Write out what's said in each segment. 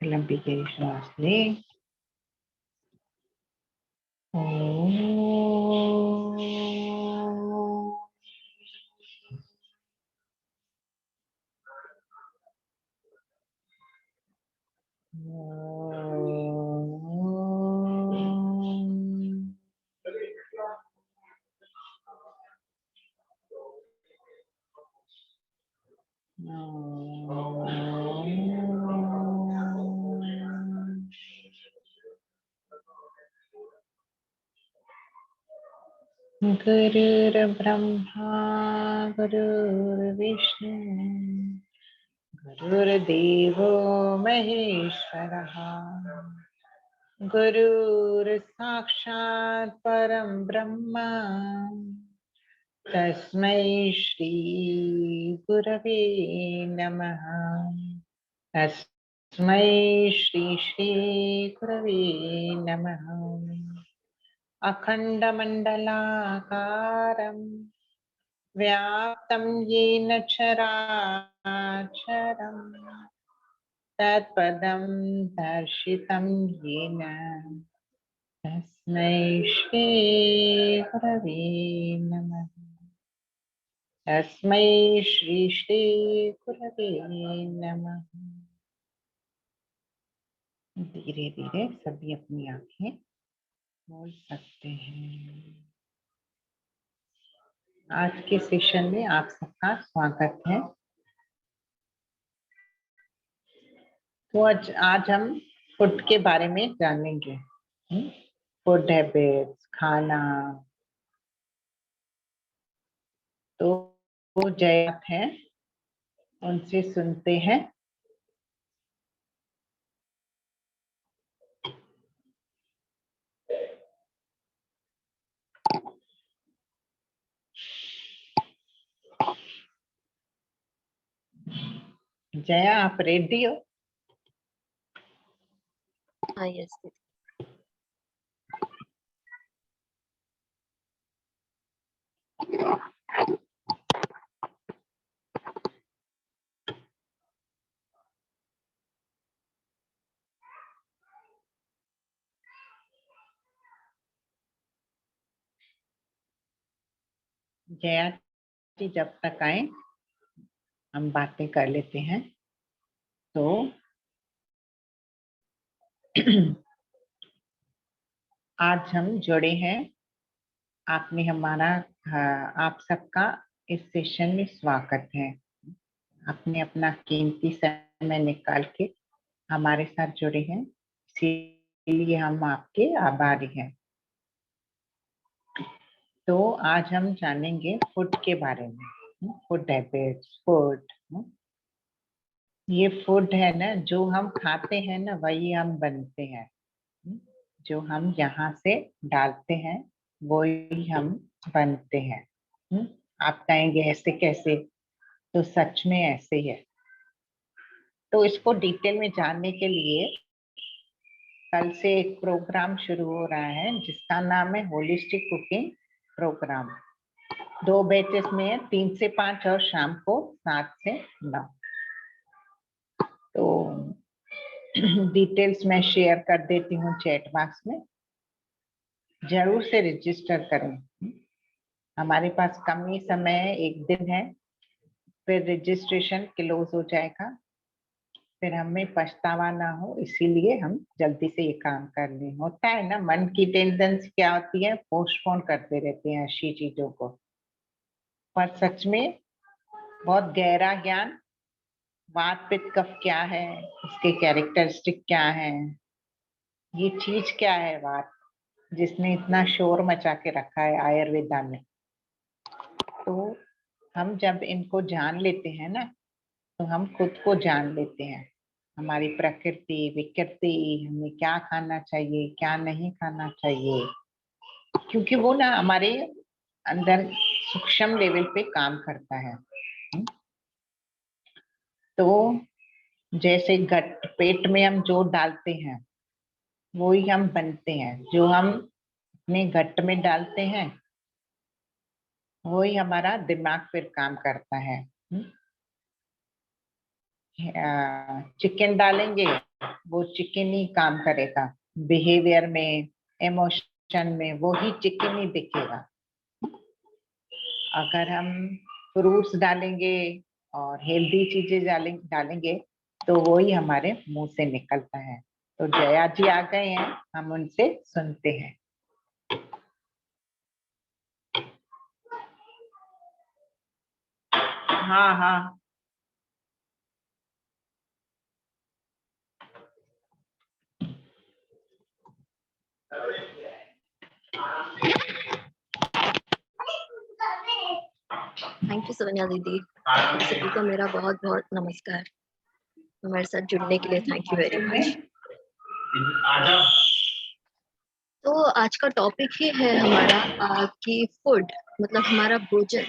लंबी गहरी श्वास लें। गुरुर्ब्रह्मा गुरुर्विष्णु गुरुर्देवो महेश्वरः गुरुर्साक्षात् परं ब्रह्म तस्मै श्री गुरवे नमः। तस्मै श्री गुरवे नमः। अखण्डमण्डलाकारं व्याप्तं येन चराचरं तत्पदं दर्शितं येन तस्मै श्री गुरवे नमः। तस्मै श्री गुरवे नमः। धीरे धीरे सभी अपनी आंखें खोल सकते हैं। आज के सेशन में आप सबका स्वागत है। तो आज हम फूड के बारे में जानेंगे। फूड हैबिट्स, खाना। तो वो जयत है, उनसे सुनते हैं। जया, आप रेडी हो? हाँ, यस। जया जी जब तक आए हम बातें कर लेते हैं। तो आज हम जुड़े हैं। आपने हमारा आप सबका इस सेशन में स्वागत है। आपने अपना कीमती समय निकाल के हमारे साथ जुड़े हैं, इसीलिए हम आपके आभारी हैं। तो आज हम जानेंगे फूड के बारे में। Food habits, food. ये फूड है ना, जो हम खाते हैं ना वही हम बनते हैं। जो हम यहाँ से डालते हैं वही हम बनते हैं। आप कहेंगे ऐसे कैसे? तो सच में ऐसे ही है। तो इसको डिटेल में जानने के लिए कल से एक प्रोग्राम शुरू हो रहा है जिसका नाम है होलिस्टिक कुकिंग प्रोग्राम। 2 बैचेस में है, 3 से 5 और शाम को 7 से 9। तो डिटेल्स मैं शेयर कर देती हूँ चैट बॉक्स में। जरूर से रजिस्टर करें। हमारे पास कम ही समय है, 1 दिन है, फिर रजिस्ट्रेशन क्लोज हो जाएगा। फिर हमें पछतावा ना हो, इसीलिए हम जल्दी से ये काम कर लें। होता है ना, मन की टेंडेंसी क्या होती है, पोस्टपोन करते रहते हैं अच्छी चीजों को। पर सच में बहुत गहरा ज्ञान, वात पित्त कफ क्या है, इसके कैरेक्टरिस्टिक क्या है, ये चीज क्या है वात, जिसने इतना शोर मचा के रखा है आयुर्वेदा में। तो हम जब इनको जान लेते हैं ना, तो हम खुद को जान लेते हैं, हमारी प्रकृति विकृति, हमें क्या खाना चाहिए क्या नहीं खाना चाहिए, क्योंकि वो ना हमारे अंदर सूक्ष्म लेवल पे काम करता है। तो जैसे गट पेट में हम जो डालते हैं वो ही हम बनते हैं। जो हम अपने गट में डालते हैं वो ही हमारा दिमाग फिर काम करता है। चिकन डालेंगे वो चिकनी काम करेगा, बिहेवियर में, इमोशन में वो ही चिकनी दिखेगा। अगर हम फ्रूट्स डालेंगे और हेल्दी चीजें डालेंगे तो वो ही हमारे मुंह से निकलता है। तो जया जी आ गए हैं, हम उनसे सुनते हैं। हाँ हाँ। थैंक यू सोनिया दीदी। आप सभी को मेरा बहुत बहुत नमस्कार। हमारे साथ जुड़ने के लिए थैंक यू वेरी मच। तो आज का टॉपिक ही है हमारा कि फूड मतलब हमारा भोजन,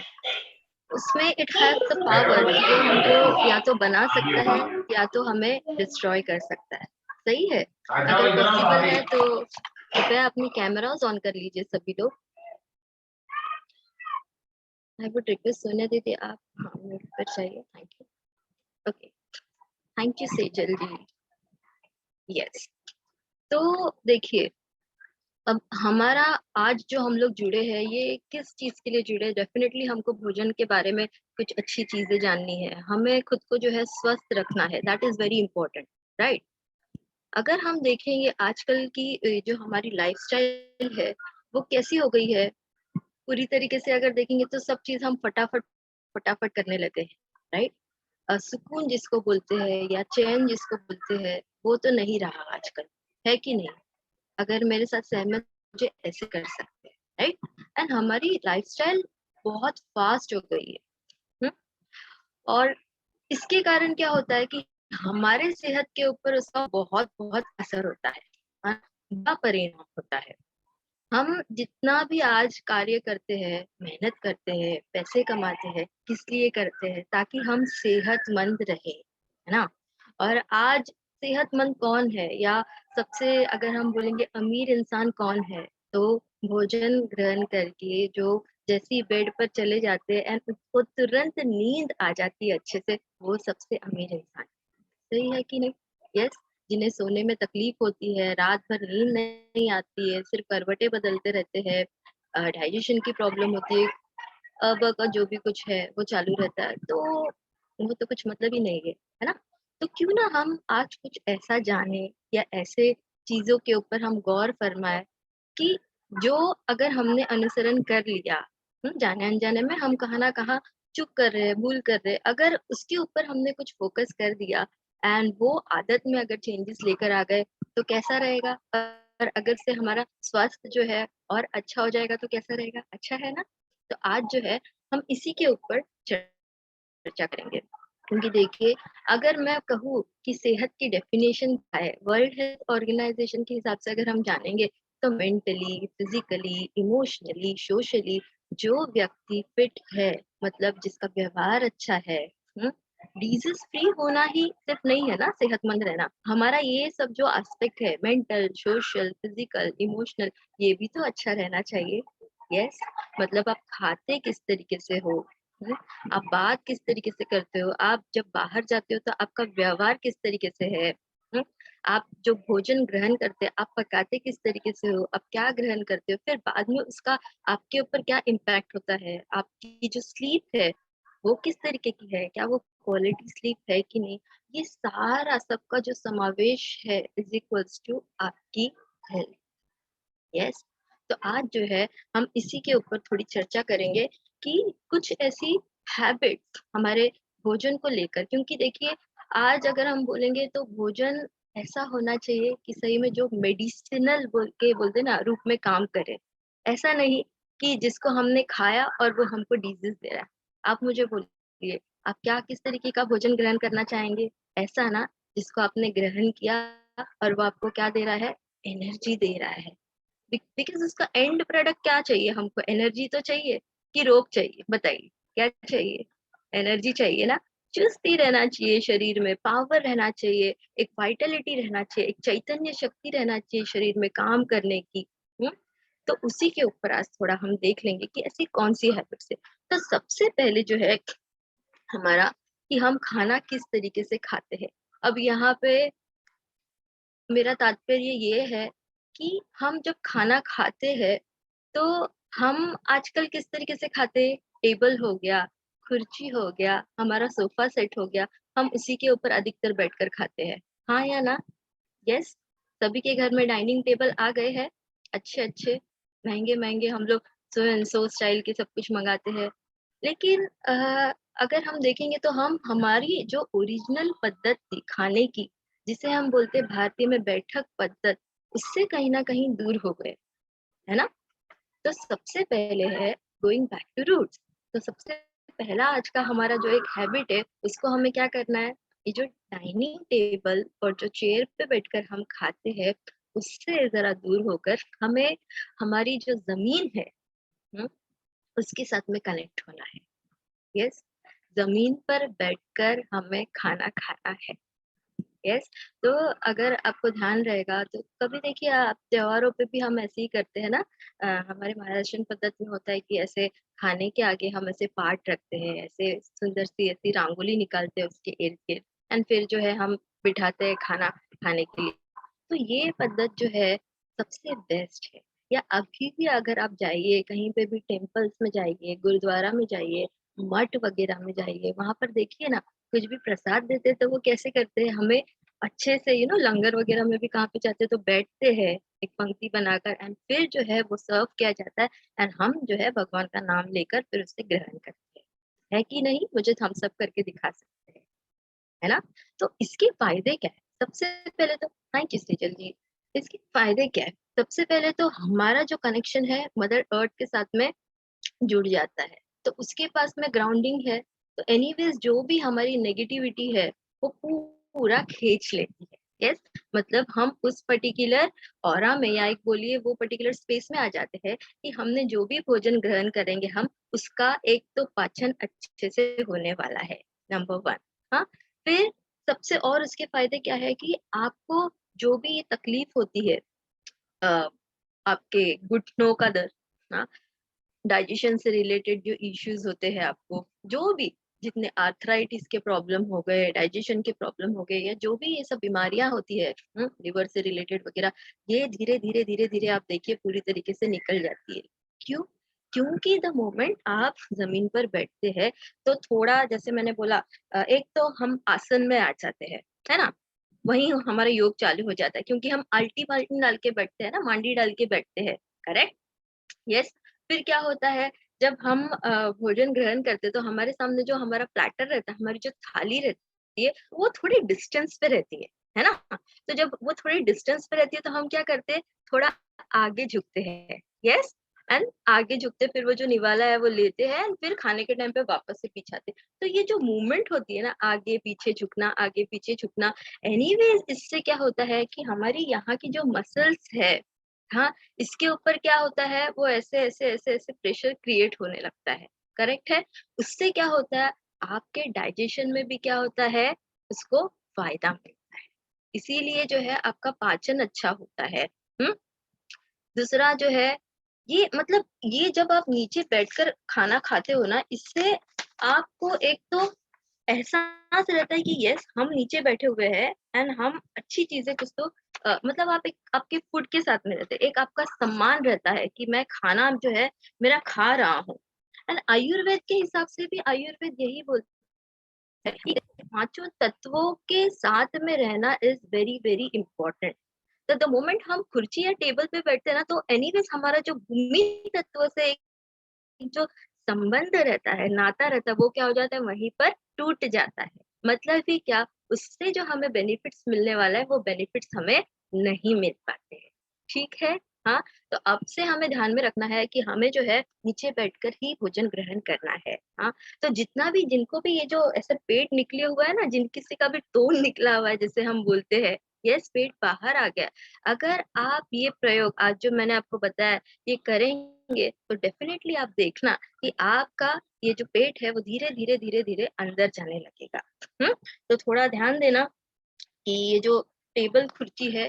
उसमें इट हैज द पावर कि वो हमको या तो बना सकता है या तो हमें डिस्ट्रॉय कर सकता है। सही है? अगर पॉसिबल है तो कृपया अपनी कैमरास ऑन कर लीजिए सभी लोग। आई वुड रिक्वेस्ट सोनिया दीदी आप म्यूट पर चाहिए। Thank you. Okay, thank you Sejal ji. Yes, तो देखिए, अब हमारा आज जो हम लोग जुड़े हैं ये किस चीज के लिए जुड़े हैं? डेफिनेटली हमको भोजन के बारे में कुछ अच्छी चीजें जाननी है, हमें खुद को जो है स्वस्थ रखना है। That is very important, right? अगर हम देखेंगे आजकल की जो हमारी लाइफस्टाइल है वो कैसी हो गई है, पूरी तरीके से अगर देखेंगे तो सब चीज हम फटाफट फटाफट करने लगे हैं, राइट? सुकून जिसको बोलते हैं या चैन जिसको बोलते हैं वो तो नहीं रहा आजकल, है कि नहीं? अगर मेरे साथ सहमत मुझे ऐसे कर सकते हैं, राइट? एंड हमारी लाइफस्टाइल बहुत फास्ट हो गई है। हुँ? और इसके कारण क्या होता है कि हमारे सेहत के ऊपर उसका बहुत बहुत असर होता है, हाँ, बुरा परिणाम होता है। हम जितना भी आज कार्य करते हैं, मेहनत करते हैं, पैसे कमाते हैं, किस लिए करते हैं? ताकि हम सेहतमंद रहें, है ना? और आज सेहतमंद कौन है या सबसे अगर हम बोलेंगे अमीर इंसान कौन है? तो भोजन ग्रहण करके जो जैसे ही बेड पर चले जाते हैं एंड उसको तुरंत नींद आ जाती है अच्छे से, वो सबसे अमीर इंसान। सही है कि नहीं? यस, जिन्हें सोने में तकलीफ होती है, रात भर नींद नहीं आती है, सिर्फ करवटें बदलते रहते हैं, डाइजेशन की प्रॉब्लम होती है, अब का जो भी कुछ है वो चालू रहता है, तो वो तो कुछ मतलब ही नहीं है ना? तो क्यों ना हम आज कुछ ऐसा जाने या ऐसे चीजों के ऊपर हम गौर फरमाए कि जो अगर हमने अनुसरण कर लिया, जाने अनजाने में हम कहाँ ना कहाँ चूक कर रहे हैं, भूल कर रहे हैं, अगर उसके ऊपर हमने कुछ फोकस कर दिया एंड वो आदत में अगर चेंजेस लेकर आ गए तो कैसा रहेगा? और अगर से हमारा स्वास्थ्य जो है और अच्छा हो जाएगा तो कैसा रहेगा? अच्छा है ना? तो आज जो है हम इसी के ऊपर चर्चा करेंगे, क्योंकि देखिए, अगर मैं कहूँ कि सेहत की डेफिनेशन क्या है, वर्ल्ड हेल्थ ऑर्गेनाइजेशन के हिसाब से अगर हम जानेंगे तो मेंटली, फिजिकली, इमोशनली, सोशली जो व्यक्ति फिट है, मतलब जिसका व्यवहार अच्छा है, डिजीज फ्री होना ही सिर्फ नहीं है ना सेहतमंद रहना, हमारा ये सब जो एस्पेक्ट है, मेंटल, सोशल, फिजिकल, इमोशनल, ये भी तो अच्छा रहना चाहिए। यस, मतलब आप खाते किस तरीके से हो, हम्म, आप बात किस तरीके से करते हो, आप जब बाहर जाते हो तो आपका व्यवहार किस तरीके से है, हम्म, आप जो भोजन ग्रहण करते हैं आप पकाते किस तरीके से हो, आप क्या ग्रहण करते हो, फिर बाद में उसका आपके ऊपर क्या इम्पैक्ट होता है, आपकी जो स्लीप है वो किस तरीके की है, क्या वो क्वालिटी स्लीप है कि नहीं, ये सारा सबका जो समावेश है इज इक्वल्स टू आपकी हेल्थ। यस, तो आज जो है हम इसी के ऊपर थोड़ी चर्चा करेंगे कि कुछ ऐसी हैबिट्स हमारे भोजन को लेकर, क्योंकि देखिए आज अगर हम बोलेंगे तो भोजन ऐसा होना चाहिए कि सही में जो मेडिसिनल बोल के बोलते ना रूप में काम करे, ऐसा नहीं कि जिसको हमने खाया और वो हमको डिजीज दे रहा है। आप मुझे बोलिए, आप क्या किस तरीके का भोजन ग्रहण करना चाहेंगे? ऐसा ना जिसको आपने ग्रहण किया और वो आपको क्या दे रहा है? एनर्जी दे रहा है। बिकॉज उसका एंड प्रोडक्ट क्या चाहिए हमको? एनर्जी तो चाहिए कि रोग चाहिए? बताइए क्या चाहिए? एनर्जी चाहिए ना, चुस्ती रहना चाहिए, शरीर में पावर रहना चाहिए, एक वाइटलिटी रहना चाहिए, एक चैतन्य शक्ति रहना चाहिए शरीर में काम करने की। हम्म, तो उसी के ऊपर आज थोड़ा हम देख लेंगे कि ऐसी कौन सी हैबिट्स है। तो सबसे पहले जो है हमारा कि हम खाना किस तरीके से खाते हैं। अब यहाँ पे मेरा तात्पर्य ये है कि हम जब खाना खाते हैं तो हम आजकल किस तरीके से खाते हैं? टेबल हो गया, कुर्सी हो गया, हमारा सोफा सेट हो गया, हम उसी के ऊपर अधिकतर बैठकर खाते हैं। हाँ या ना? यस, सभी के घर में डाइनिंग टेबल आ गए हैं, अच्छे-अच्छे, महँगे-महँगे हम लोग सो एंड सो स्टाइल के सब कुछ मँगाते हैं। लेकिन अगर हम देखेंगे तो हम हमारी जो ओरिजिनल पद्धत थी खाने की, जिसे हम बोलते हैं भारतीय में बैठक पद्धत, उससे कहीं न कहीं दूर हो गए, है ना? तो सबसे पहले है गोइंग बैक टू रूट्स। तो सबसे पहला आज का हमारा जो एक हैबिट है, उसको हमें क्या करना है? ये जो डाइनिंग टेबल और जो चेयर पे बैठकर हम खाते हैं, उससे ज़रा दूर होकर हमें हमारी जो ज़मीन है, हुँ, उसके साथ में कनेक्ट होना है। यस, ज़मीन पर बैठकर हमें खाना खाना है। यस, तो अगर आपको ध्यान रहेगा तो कभी देखिए आप त्योहारों पे भी हम ऐसे ही करते हैं ना। हमारे महाराष्ट्रीयन पद्धति में होता है कि ऐसे खाने के आगे हम ऐसे पाट रखते हैं, ऐसे सुंदर सी ऐसी रंगोली निकालते हैं उसके इर्द-गिर्द एंड फिर जो है हम बिठाते हैं खाना खाने के लिए। तो ये पद्धत जो है सबसे बेस्ट है। या अभी भी अगर आप जाइए कहीं पे भी टेम्पल्स में जाइए, गुरुद्वारा में जाइए, मठ वगैरह में जाइए, वहाँ पर देखिए ना कुछ भी प्रसाद देते हैं तो वो कैसे करते हैं हमें अच्छे से लंगर वगैरह में भी कहाँ पे जाते हैं तो बैठते हैं एक पंक्ति बनाकर एंड फिर जो है वो सर्व किया जाता है एंड हम जो है भगवान का नाम लेकर फिर उसे ग्रहण करते हैं। है कि नहीं? मुझे थम्स अप करके दिखा सकते हैं, है ना? तो इसके फायदे क्या है? सबसे पहले तो थैंक यू सेजल जी। इसके फायदे क्या है? सबसे पहले तो हमारा जो कनेक्शन है मदर अर्थ के साथ में जुड़ जाता है। तो उसके पास में ग्राउंडिंग है, तो एनीवेज़ जो भी हमारी नेगेटिविटी है, वो पूरा खींच लेती है। यस, मतलब हम उस पर्टिकुलर ऑरा में या एक बोलिए वो पर्टिकुलर स्पेस में आ जाते हैं कि हमने जो भी भोजन ग्रहण करेंगे हम, उसका एक तो पाचन अच्छे से होने वाला है, नंबर 1। हाँ, फिर सबसे और उसके फ़ायदे क्या है कि आपको जो भी ये तकलीफ होती है अ, आपके घुटनों का दर्द, हाँ, डाइजेशन से रिलेटेड जो इश्यूज होते हैं आपको, जो भी जितने आर्थराइटिस के प्रॉब्लम हो गए, डाइजेशन के प्रॉब्लम हो गए या जो भी ये सब बीमारियां होती है लिवर से रिलेटेड वगैरह, ये धीरे धीरे आप देखिए पूरी तरीके से निकल जाती है। क्यों? क्योंकि द मोमेंट आप जमीन पर बैठते हैं तो थोड़ा जैसे मैंने बोला, एक तो हम आसन में आ जाते हैं, है ना? वहीं हमारा योग चालू हो जाता है क्योंकि हम आल्टी पाल्टी डाल के बैठते हैं ना, मांडी डाल के बैठते हैं। करेक्ट? यस। फिर क्या होता है जब हम भोजन ग्रहण करते हैं तो हमारे सामने जो हमारा प्लेटर रहता है, हमारी जो थाली रहती है वो थोड़ी डिस्टेंस पे रहती है ना? तो जब वो थोड़ी डिस्टेंस पे रहती है तो हम क्या करते हैं, थोड़ा आगे झुकते हैं। यस, एंड आगे झुकते फिर वो जो निवाला है वो लेते हैं एंड फिर खाने के टाइम पे वापस से पीछे आते हैं। तो ये जो मूवमेंट होती है ना, आगे पीछे झुकना, आगे पीछे झुकना, एनीवेज इससे क्या होता है कि हमारी यहाँ की जो मसल्स है, हाँ, इसके ऊपर क्या होता है वो ऐसे प्रेशर क्रिएट होने लगता है। करेक्ट है? उससे क्या होता है आपके डाइजेशन में भी क्या होता है, उसको फायदा मिलता है। इसीलिए जो है आपका पाचन अच्छा होता है। हम्म। दूसरा जो है ये मतलब ये जब आप नीचे बैठकर खाना खाते हो ना, इससे आपको एक तो एहसास रहता है कि यस हम नीचे बैठे हुए हैं एंड हम अच्छी चीजें कुछ तो मतलब आप एक आपके फूड के साथ में रहते हैं, एक आपका सम्मान रहता है कि मैं खाना जो है मेरा खा रहा हूँ। एंड आयुर्वेद के हिसाब से भी आयुर्वेद यही बोलता है कि पांचों तत्वों के साथ में रहना इज वेरी वेरी इंपॉर्टेंट। तो द मोमेंट हम कुर्सी या टेबल पे बैठते हैं ना तो एनीवेज हमारा जो भूमि तत्व से जो संबंध रहता है, नाता रहता है, वो क्या हो जाता है वहीं पर टूट जाता है। मतलब कि क्या, उससे जो हमें बेनिफिट्स मिलने वाला है वो बेनिफिट्स हमें नहीं मिल पाते हैं। ठीक है? हाँ, तो अब से हमें ध्यान में रखना है कि हमें जो है नीचे बैठकर ही भोजन ग्रहण करना है। हाँ, तो जितना भी जिनको भी ये जो ऐसे पेट निकले हुआ है ना, जिन किसी का भी तोल निकला हुआ है जिसे हम बोलते हैं, यस पेट बाहर आ गया। अगर आप ये प्रयोग आज जो मैंने आपको बताया ये करेंगे तो डेफिनेटली आप देखना कि आपका ये जो पेट है वो धीरे धीरे अंदर जाने लगेगा। तो थोड़ा ध्यान देना कि ये जो टेबल कुर्सी है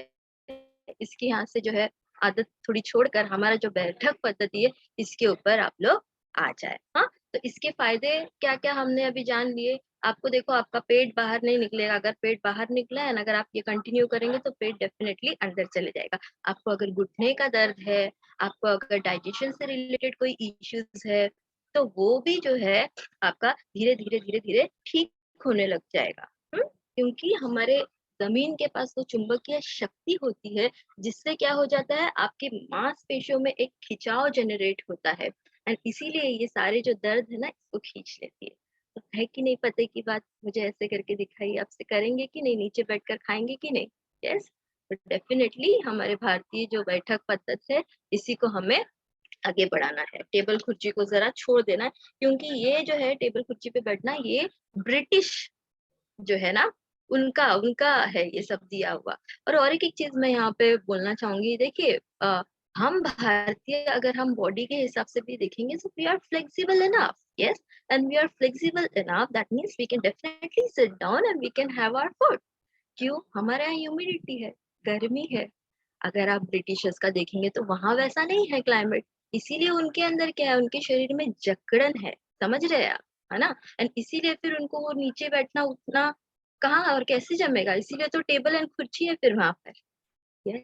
इसके यहाँ से जो है आदत थोड़ी छोड़कर हमारा जो बैठक पद्धति है इसके ऊपर आप लोग आ जाए। हाँ, तो इसके फायदे क्या क्या हमने अभी जान लिए। आपको देखो आपका पेट बाहर नहीं निकलेगा, अगर पेट बाहर निकला है ना, अगर आप ये कंटिन्यू करेंगे तो पेट डेफिनेटली अंदर चले जाएगा। आपको अगर घुटने का दर्द है, आपको अगर डाइजेशन से रिलेटेड कोई इश्यूज है, तो वो भी जो है आपका धीरे धीरे धीरे धीरे ठीक होने लग जाएगा। क्योंकि हमारे जमीन के पास वो चुंबकीय शक्ति होती है, जिससे क्या हो जाता है, आपके मांसपेशियों में एक खिंचाव जनरेट होता है, एंड इसीलिए ये सारे जो दर्द है ना, इसको खींच लेती है। तो है कि नहीं पते की बात, मुझे ऐसे करके दिखाइए, आपसे करेंगे कि नहीं, नीचे बैठकर खाएंगे कि नहीं? यस, तो डेफिनेटली हमारे भारतीय जो बैठक पद्धति है, इसी को हमें आगे बढ़ाना है। टेबल कुर्सी को जरा छोड़ देना है, क्योंकि ये जो है टेबल कुर्सी पे बैठना, ये ब्रिटिश जो है ना, उनका उनका है ये सब दिया हुआ। और एक एक चीज मैं यहाँ पे बोलना चाहूंगी, देखिए हम भारतीय अगर हम बॉडी के हिसाब से भी देखेंगे, so we are flexible enough, yes, and we are flexible enough, that means we can definitely sit down and we can have our food। क्यों? हमारे यहाँ ह्यूमिडिटी है, गर्मी है। अगर आप ब्रिटिशर्स का देखेंगे तो वहां वैसा नहीं है क्लाइमेट, इसीलिए उनके अंदर क्या है, उनके शरीर में जकड़न है, समझ रहे हैं आप, है ना? एंड इसीलिए फिर उनको वो नीचे बैठना उठना कहाँ और कैसे जमेगा, इसीलिए तो टेबल एंड कुर्सी है फिर वहां पर। Yes,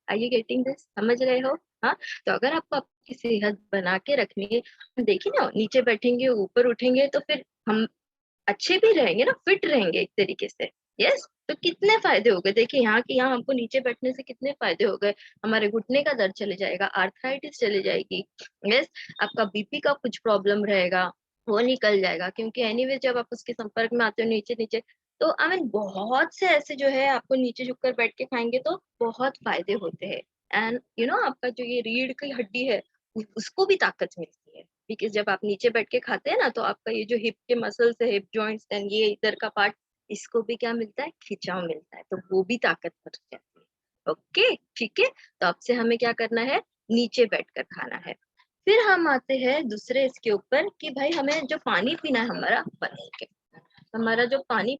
are you getting this, समझ रहे हो? हाँ, तो अगर आपको आपकी सेहत बना के रखनी है, देखिए ना, नीचे बैठेंगे ऊपर उठेंगे तो फिर हम अच्छे भी रहेंगे ना, फिट रहेंगे एक तरीके से। यस, तो कितने फायदे हो गए, देखिए यहाँ के यहाँ हमको नीचे बैठने से कितने फायदे हो गए। हमारे घुटने का दर्द चले जाएगा, आर्थराइटिस चले जाएगी। यस, आपका बीपी का कुछ प्रॉब्लम रहेगा, वो निकल जाएगा, क्योंकि एनीवे जब आप उसके संपर्क में आते हो नीचे नीचे, तो आई मीन बहुत से ऐसे जो है, आपको नीचे झुककर बैठ के खाएंगे तो बहुत फायदे होते हैं। एंड यू नो, आपका जो ये रीढ़ की हड्डी है, उसको भी ताकत मिलती है, क्योंकि जब आप नीचे बैठ के खाते हैं ना, तो आपका ये जो हिप के मसल्स है, हिप जॉइंट्स एंड ये इधर का पार्ट, इसको भी क्या मिलता है, खिंचाव मिलता है, तो वो भी ताकतवर हो जाती है। ओके, ठीक है, तो अब से हमें क्या करना है, नीचे बैठकर खाना है। फिर हम आते हैं दूसरे इसके ऊपर कि भाई हमें जो पानी पीना है हमारा, हमारा जो पानी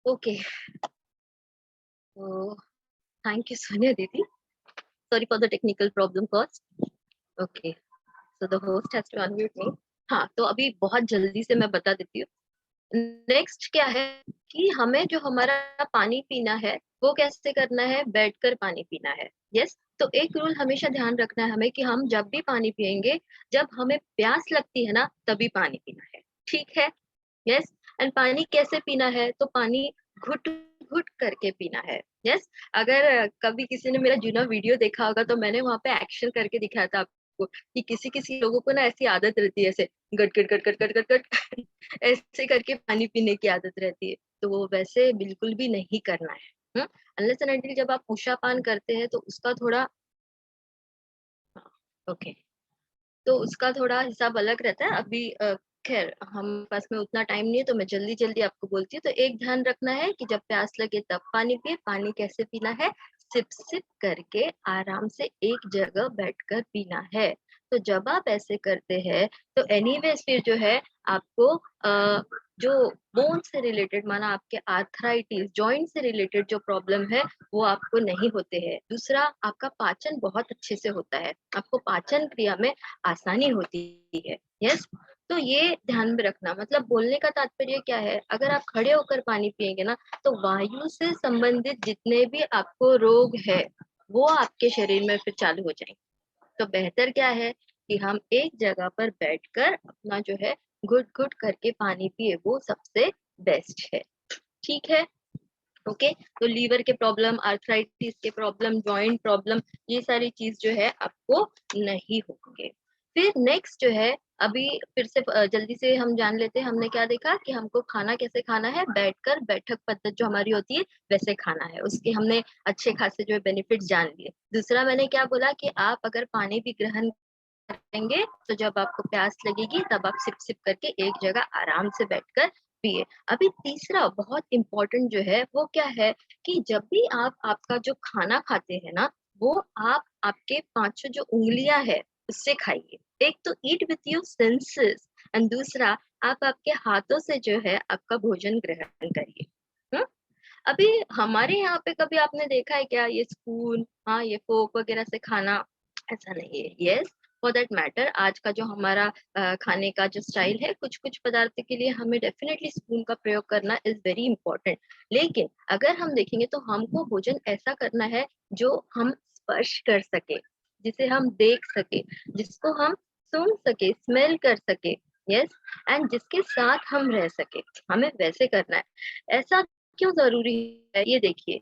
ओके, तो thank you Sonia didi, sorry for the technical problem cause. Okay, so the host has to unmute me. हाँ, तो अभी बहुत जल्दी से मैं बता देती हूँ। नेक्स्ट क्या है कि हमें जो हमारा पानी पीना है वो कैसे करना है, बैठकर पानी पीना है। यस, तो एक रूल हमेशा ध्यान रखना है हमें कि हम जब भी पानी पिएंगे, जब हमें प्यास लगती है ना तभी पानी पीना है, ठीक है। यस, एंड पानी कैसे पीना है, तो पानी घुट घुट करके पीना है। यस, अगर कभी किसी ने मेरा जूना वीडियो देखा होगा तो मैंने वहां पे एक्शन करके दिखाया था आपको कि किसी किसी लोगों को ना ऐसी आदत रहती है, ऐसे गट गट गट गट गट गट गट ऐसे करके पानी पीने की आदत रहती है, तो वो वैसे बिल्कुल भी नहीं करना है। अनलेस एंड अनटिल जब आप उषापान करते हैं तो उसका थोड़ा, ओके, तो उसका थोड़ा हिसाब अलग रहता है। अभी खैर हम पास में उतना टाइम नहीं है तो मैं जल्दी जल्दी आपको बोलती हूँ। तो एक ध्यान रखना है कि जब प्यास लगे तब पानी पिए। पानी कैसे पीना है, सिप सिप करके आराम से एक जगह बैठकर पीना है। तो जब आप ऐसे करते हैं तो एनीवेज फिर जो है आपको जो बोन से रिलेटेड, माना आपके आर्थराइटिस, जॉइंट से रिलेटेड जो प्रॉब्लम है वो आपको नहीं होते हैं। दूसरा, आपका पाचन बहुत अच्छे से होता है, आपको पाचन क्रिया में आसानी होती है। यस, तो ये ध्यान में रखना। मतलब बोलने का तात्पर्य क्या है, अगर आप खड़े होकर पानी पिएंगे ना तो वायु से संबंधित जितने भी आपको रोग है वो आपके शरीर में फिर चालू हो जाएंगे। तो बेहतर क्या है कि हम एक जगह पर बैठकर अपना जो है घुट घुट करके पानी पिए, वो सबसे बेस्ट है, ठीक है। ओके, तो लीवर के प्रॉब्लम, आर्थराइटिस के प्रॉब्लम, जॉइंट प्रॉब्लम, ये सारी चीज जो है आपको नहीं होंगे। फिर नेक्स्ट जो है, अभी फिर से जल्दी से हम जान लेते हैं हमने क्या देखा कि हमको खाना कैसे खाना है, बैठकर, बैठक पद्धति जो हमारी होती है वैसे खाना है। उसके हमने अच्छे खासे जो है बेनिफिट जान लिए। दूसरा मैंने क्या बोला कि आप अगर पानी भी ग्रहण करेंगे तो जब आपको प्यास लगेगी तब आप सिप सिप करके एक जगह आराम से बैठकर पिए। अभी तीसरा बहुत इंपॉर्टेंट जो है वो क्या है कि जब भी आप आपका जो खाना खाते हैं ना, वो आप आपके पांचों जो उंगलियां है उससे खाइए। एक तो ईट विथ योर सेंसेस, एंड दूसरा आप आपके हाथों से जो है आपका भोजन ग्रहण करिए। हम्म? अभी हमारे यहाँ पे कभी आपने देखा है क्या ये स्पून, हाँ ये फोक वगैरह से खाना? ऐसा नहीं है। यस, फॉर दैट मैटर आज का जो हमारा खाने का जो स्टाइल है, कुछ कुछ पदार्थ के लिए हमें डेफिनेटली स्पून का प्रयोग करना इज वेरी इंपॉर्टेंट। लेकिन अगर हम देखेंगे तो हमको भोजन ऐसा करना है जो हम स्पर्श कर सके, जिसे हम देख सके, जिसको हम सुन सके, स्मेल कर सके। यस, एंड जिसके साथ हम रह सके, हमें वैसे करना है। ऐसा क्यों जरूरी है, ये देखिए,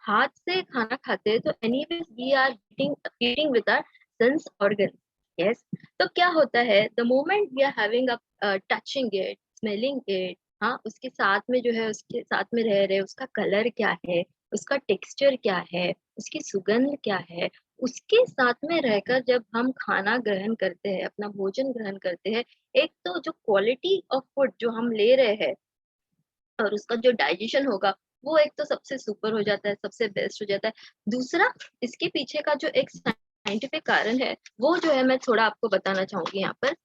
हाथ से खाना खाते हैं तो anyways we are eating with our sense organ. Yes, तो क्या होता है, the moment we are having touching it, smelling it, हाँ उसके साथ में जो है, उसके साथ में रह रहे, उसका कलर क्या है, उसका टेक्सचर क्या है, उसकी सुगंध क्या है, उसके साथ में रहकर जब हम खाना ग्रहण करते हैं, अपना भोजन ग्रहण करते हैं, एक तो जो क्वालिटी ऑफ फूड जो हम ले रहे हैं और उसका जो डाइजेशन होगा वो एक तो सबसे सुपर हो जाता है, सबसे बेस्ट हो जाता है। दूसरा, इसके पीछे का जो एक साइंटिफिक कारण है वो जो है मैं थोड़ा आपको बताना चाहूंगी यहाँ पर।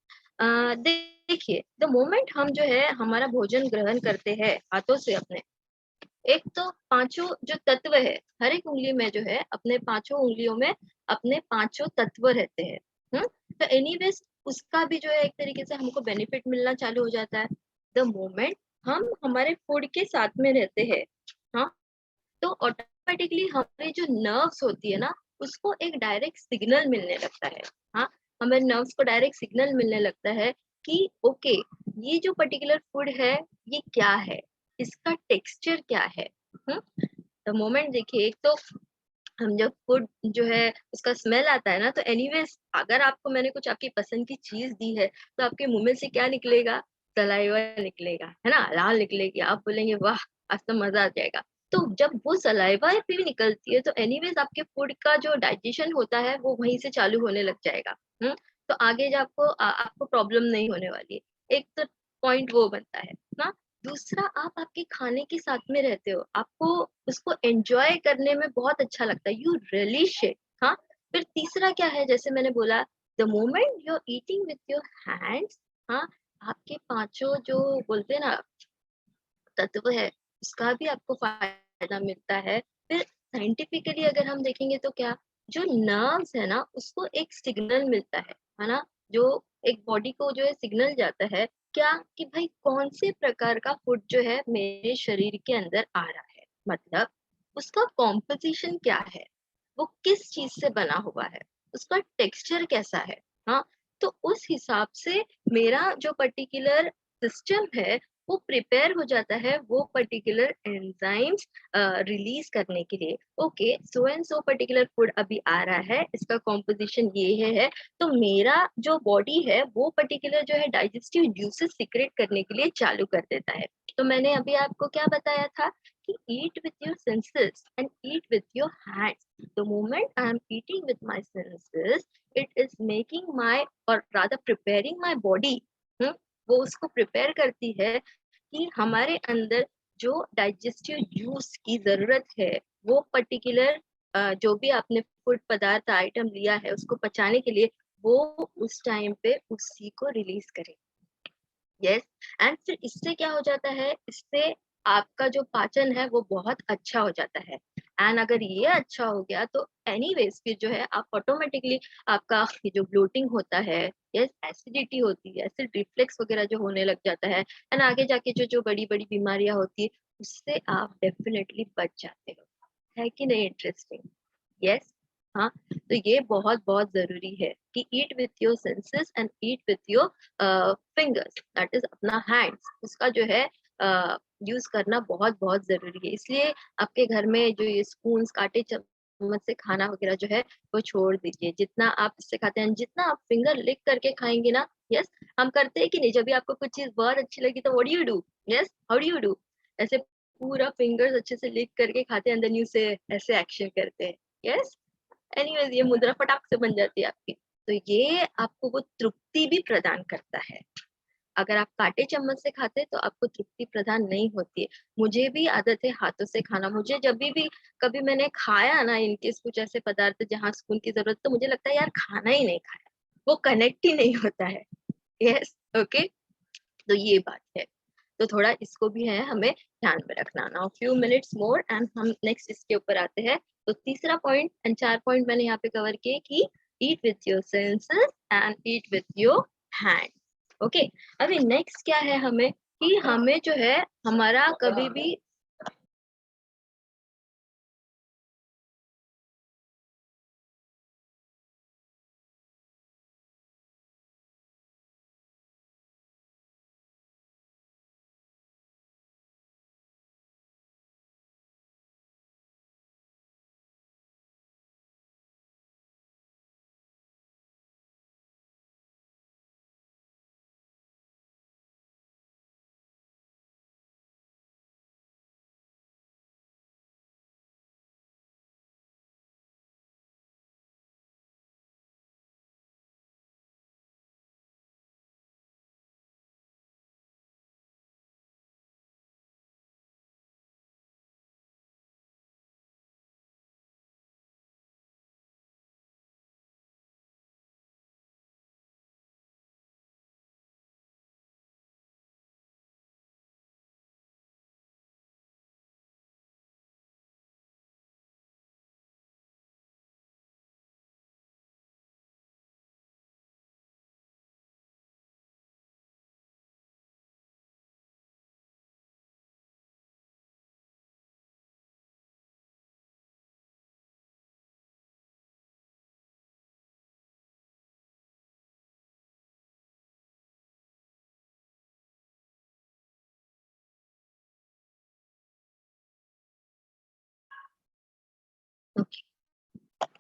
देखिए, द मोमेंट हम जो है हमारा भोजन ग्रहण करते हैं हाथों से अपने, एक तो पांचों जो तत्व है, हर एक उंगली में जो है अपने पांचों उंगलियों में अपने पांचों तत्व रहते हैं। तो एनीवेज उसका भी जो है एक तरीके से हमको बेनिफिट मिलना चालू हो जाता है द मोमेंट हम हमारे फूड के साथ में रहते हैं। हाँ, तो ऑटोमेटिकली हमारी जो नर्व्स होती है ना उसको एक डायरेक्ट सिग्नल मिलने लगता है। हाँ, हमारे नर्व्स को डायरेक्ट सिग्नल मिलने लगता है कि ओके, ये जो पर्टिकुलर फूड है ये क्या है, इसका टेक्सचर क्या है। द मोमेंट देखिए, एक तो हम जब फूड जो है उसका स्मेल आता है ना, तो एनीवेज अगर आपको मैंने कुछ आपकी पसंद की चीज दी है तो आपके मुंह में से क्या निकलेगा, सलाइवा निकलेगा, है ना, लाल निकलेगी, आप बोलेंगे वाह आज तो मजा आ जाएगा। तो जब वो सलाइवा भी निकलती है तो एनीवेज आपके फूड का जो डाइजेशन होता है वो वहीं से चालू होने लग जाएगा। तो आगे जब आपको प्रॉब्लम नहीं होने वाली है। एक तो पॉइंट वो बनता है ना। दूसरा, आप आपके खाने के साथ में रहते हो, आपको उसको एंजॉय करने में बहुत अच्छा लगता है, यू रिलीश इट। हाँ, फिर तीसरा क्या है, जैसे मैंने बोला, the moment you are eating with your hands, हाँ आपके पांचों जो बोलते हैं ना तत्व है उसका भी आपको फायदा मिलता है। फिर साइंटिफिकली अगर हम देखेंगे तो क्या, जो नर्व्स है ना उसको एक सिग्नल मिलता है ना, जो एक बॉडी को जो है सिग्नल जाता है क्या, कि भाई कौन से प्रकार का फूड जो है मेरे शरीर के अंदर आ रहा है, मतलब उसका कॉम्पोजिशन क्या है, वो किस चीज से बना हुआ है, उसका टेक्सचर कैसा है। हाँ, तो उस हिसाब से मेरा जो पर्टिकुलर सिस्टम है वो प्रिपेयर हो जाता है वो पर्टिकुलर एंजाइम्स रिलीज करने के लिए। Okay, so and so particular food अभी आ रहा है, इसका कॉम्पोजिशन ये है, तो मेरा जो बॉडी है वो पर्टिकुलर जो है डाइजेस्टिव जूसेस सिक्रेट करने के लिए चालू कर देता है। तो मैंने अभी आपको क्या बताया था कि eat with your senses and eat with your hands. The moment I am eating with my senses, it is making my, or rather preparing my body. वो उसको प्रिपेयर करती है कि हमारे अंदर जो डाइजेस्टिव जूस की जरूरत है वो पर्टिकुलर जो भी आपने फूड पदार्थ आइटम लिया है उसको पचाने के लिए वो उस टाइम पे उसी को रिलीज करे। यस, एंड फिर इससे क्या हो जाता है, इससे आपका जो पाचन है वो बहुत अच्छा हो जाता है। एंड अगर ये अच्छा हो गया तो एनीवेज फिर जो है आप ऑटोमेटिकली आपका ये जो ब्लोटिंग होता है, यस एसिडिटी होती है, एसिड रिफ्लेक्स वगैरह जो होने लग जाता है, एंड आगे जाके जो जो बड़ी बड़ी बीमारियां होती है उससे आप डेफिनेटली बच जाते हो। है कि नहीं इंटरेस्टिंग? यस। हाँ, तो ये बहुत बहुत जरूरी है कि eat with your senses and eat with your fingers, that is अपना हैंड्स, उसका जो है यूज करना बहुत बहुत जरूरी है। इसलिए आपके घर में जो ये स्पून कांटे चम्मच से खाना वगैरह जो है वो छोड़ दीजिए। जितना आप इससे खाते हैं, जितना आप फिंगर लिक करके खाएंगे ना, यस, हम करते हैं कि नहीं, जब भी आपको कुछ चीज बहुत अच्छी लगी तो what do you do, yes how do you do, ऐसे पूरा फिंगर्स अच्छे से लिक करके खाते हैं, देन यू से ऐसे एक्शन करते हैं। यस, एनीवेज ये मुद्रा फटाक से बन जाती है आपकी। तो ये आपको वो तृप्ति भी प्रदान करता है। अगर आप कांटे चम्मच से खाते हैं तो आपको तृप्ति प्रदान नहीं होती है। मुझे भी आदत है हाथों से खाना, मुझे जब भी कभी मैंने खाया ना इनकेस कुछ ऐसे पदार्थ जहाँ स्पून की जरूरत, तो मुझे लगता है यार खाना ही नहीं खाया, वो कनेक्ट ही नहीं होता है। यस, ओके, तो ये बात है। तो थोड़ा इसको भी है हमें ध्यान में रखना। Now few minutes more and हम नेक्स्ट इसके ऊपर आते हैं। तो तीसरा पॉइंट एंड 4 पॉइंट मैंने यहाँ पे कवर किए कि eat with your senses and eat with your hand. Okay, अभी नेक्स्ट क्या है हमें, कि हमें जो है हमारा कभी भी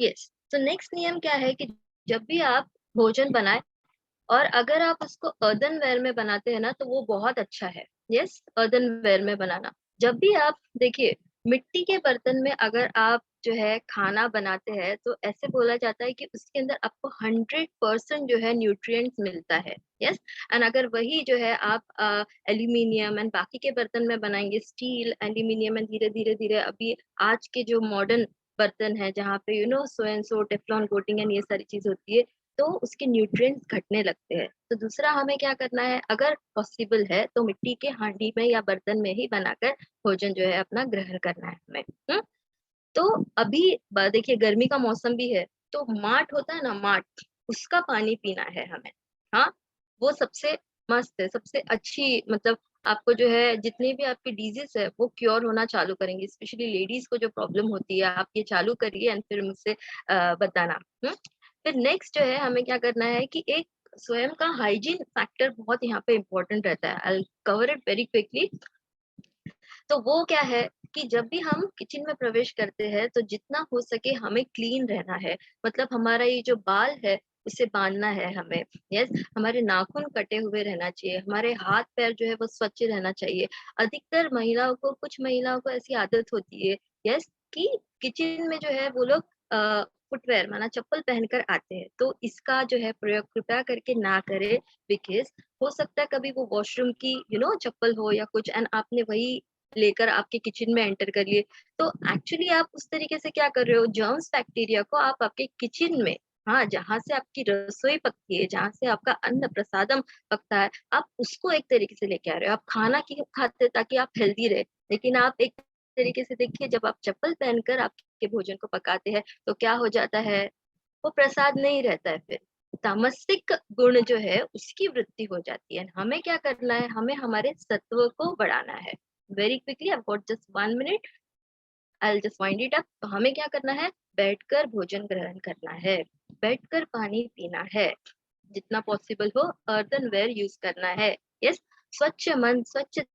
यस, तो नेक्स्ट नियम क्या है कि जब भी आप भोजन बनाए, और अगर आप उसको अर्दनवेयर में बनाते हैं ना तो वो बहुत अच्छा है। यस, अर्दनवेयर में बनाना। जब भी आप देखिए मिट्टी के बर्तन में अगर आप जो है खाना बनाते हैं तो ऐसे बोला जाता है कि उसके अंदर आपको 100% जो है न्यूट्रिएंट्स मिलता है। यस, एंड अगर वही जो है आप एल्यूमिनियम एंड बाकी के बर्तन में बनाएंगे, स्टील एल्यूमिनियम एंड धीरे धीरे धीरे अभी आज के जो मॉडर्न बर्तन है जहाँ पे so and so Teflon coating and ये सारी चीज होती है, तो उसके न्यूट्रिएंट्स घटने लगते हैं। तो दूसरा हमें क्या करना है, अगर पॉसिबल है तो मिट्टी के हांडी में या बर्तन में ही बनाकर भोजन जो है अपना ग्रहण करना है हमें। तो अभी देखिए गर्मी का मौसम भी है, तो माठ होता है ना, माठ, उसका पानी पीना है हमें। हाँ, वो सबसे मस्त है, सबसे अच्छी, मतलब आपको जो है जितनी भी आपकी डिजीज है वो क्योर होना चालू करेंगे। स्पेशली लेडीज को जो प्रॉब्लम होती है, आप ये चालू करिए एंड फिर मुझसे बताना। फिर नेक्स्ट जो है हमें क्या करना है कि एक स्वयं का हाइजीन फैक्टर बहुत यहाँ पे इम्पोर्टेंट रहता है। I cover it very quickly. तो वो क्या है कि जब भी हम किचन में प्रवेश करते हैं तो जितना हो सके हमें क्लीन रहना है। मतलब हमारा ये जो बाल है उसे बांधना है हमें। यस, हमारे नाखून कटे हुए रहना चाहिए, हमारे हाथ पैर जो है वो स्वच्छ रहना चाहिए। अधिकतर महिलाओं को, कुछ महिलाओं को ऐसी आदत होती है, यस, कि किचन में जो है वो लोग फुटवेयर माना चप्पल पहनकर आते हैं। तो इसका जो है प्रयोग कृपया करके ना करें, बिकॉज हो सकता है कभी वो वॉशरूम की चप्पल हो या कुछ, एंड आपने वही लेकर आपके किचन में एंटर कर लिए। तो एक्चुअली आप उस तरीके से क्या कर रहे हो, जर्म्स बैक्टीरिया को आप आपके किचन में, हाँ, जहां से आपकी रसोई पकती है, जहां से आपका अन्न प्रसादम पकता है, आप उसको एक तरीके से लेके आ रहे हो। आप खाना क्यों खाते हैं? ताकि आप हेल्दी रहे। लेकिन आप एक तरीके से देखिए, जब आप चप्पल पहनकर आपके भोजन को पकाते हैं तो क्या हो जाता है, वो प्रसाद नहीं रहता है। फिर तामसिक गुण जो है उसकी वृद्धि हो जाती है। हमें क्या करना है, हमें हमारे सत्व को बढ़ाना है। Very quickly, I've got just 1 minute, I'll just wind it up। तो हमें क्या करना है, बैठकर भोजन ग्रहण करना है, बैठकर पानी पीना है, जितना पॉसिबल हो अर्थनवेयर यूज करना है। यस, स्वच्छ मन, स्वच्छ